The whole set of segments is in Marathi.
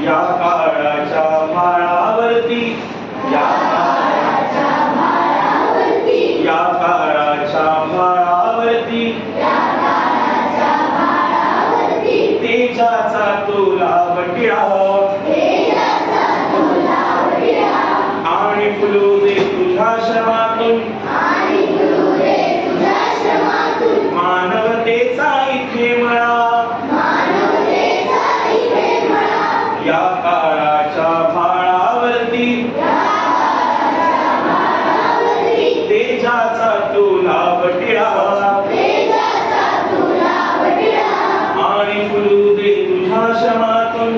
या काळाच्या माळावरती या काळाच्या माळावरती या काळाच्या माळावरती तेजाचा तुला बटिळा आणि फुलू दे तुझ्या श्रमातून मानवतेचा इथे मळा या काळाच्या माळावरती तेजाचा तुला बटिळा आणि फुलू दे तुझ्या श्रमातून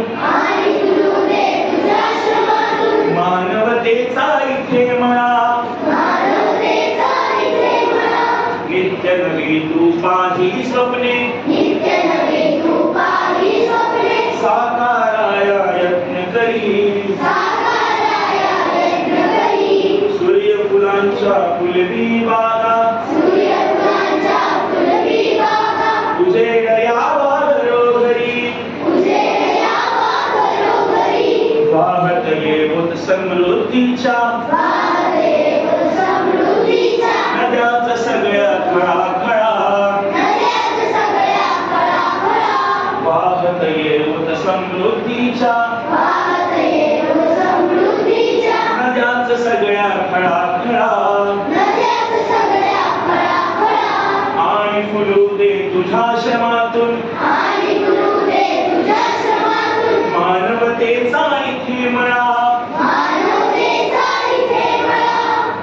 मानवतेचा इथे मळा नित्य नवी तू पाही स्वप्ने साकाराया यत्न करी सूर्यफुलांच्या फुलवी बागा उजेड यावा घरोघरी वाहत येऊत समृद्धीच्या नद्याच सगळ्या खळाखळा वाहत येऊत समृद्धीच्या नद्याच सगळ्या खळाखळा आणि फुलू दे तुझ्या श्रमातून मानवतेचा इथे मळा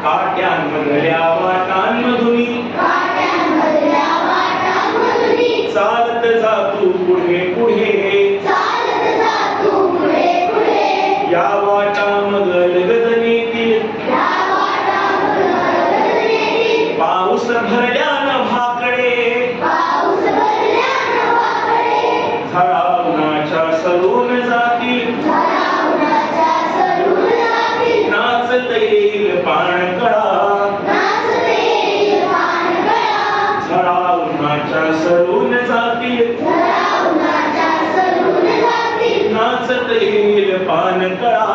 काट्यांमधल्या वाटांमधून चालत जा तू पुढे पुढे या वाटामधल गगनेतील पाऊस भरल्या नभाकडे झळावनाच्या सरून जातील नाचत येईल पाणकळा झळावनाच्या सरून जातील नाचत येईल पाणकळा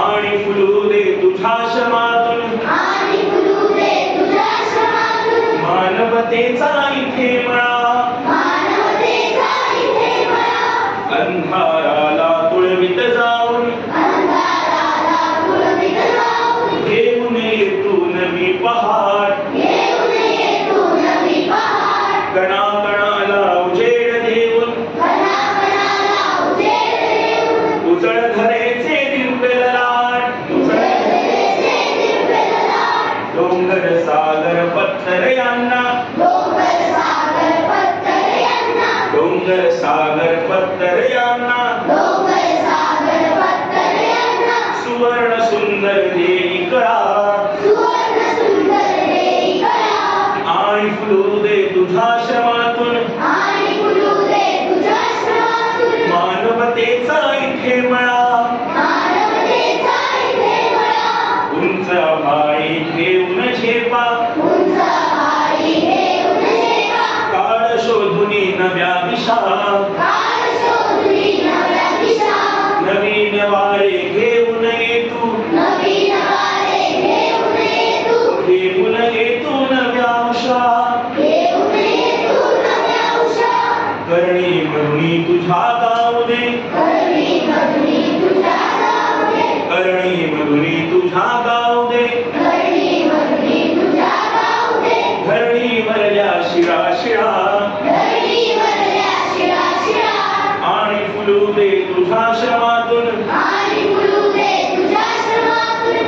आणि फुलू दे तुझ्या श्रमातून मानवतेचा इथे मळा अंधाराला तुळवित जाऊन घेऊन ये तू नवी पहाट कणाकणाला उजेड देऊन उजळ धरेचे दिव्य लाट डोंगर सागर पत्थर यांना डोंगर सागर पत्थर यांना सुवर्ण सुंदर देई कळा आणि फुलू दे तुझ्या श्रमातून मानवतेचा इथे मळा उंच भाई घेऊन झेपा काळ शोधुनी नव्या दिशा नवीन वारे घेऊन ये तू घेऊन ये तू नव्या उषा करणी म्हणून तुझ्या गाऊ दे करणी म्हणून तुझ्या गाऊ दे धरणी भरल्या शिरा शिरा आणि फुलू दे तुझ्या श्रमातून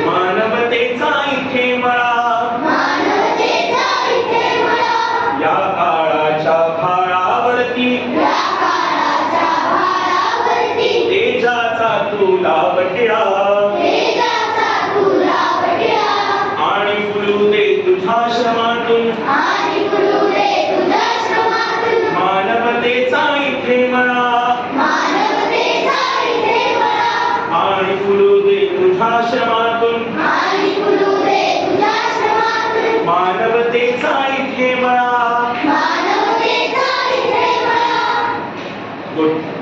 मानवतेचा इथे मळा या काळाच्या भाळावरती तेजाचा तुला बटिळा आणि फुलू दे तुझ्या श्रमातून मानवतेचा इथे मळा आणि फुलू दे तुझ्या श्रमातून मानवतेचा इथे मळा गुड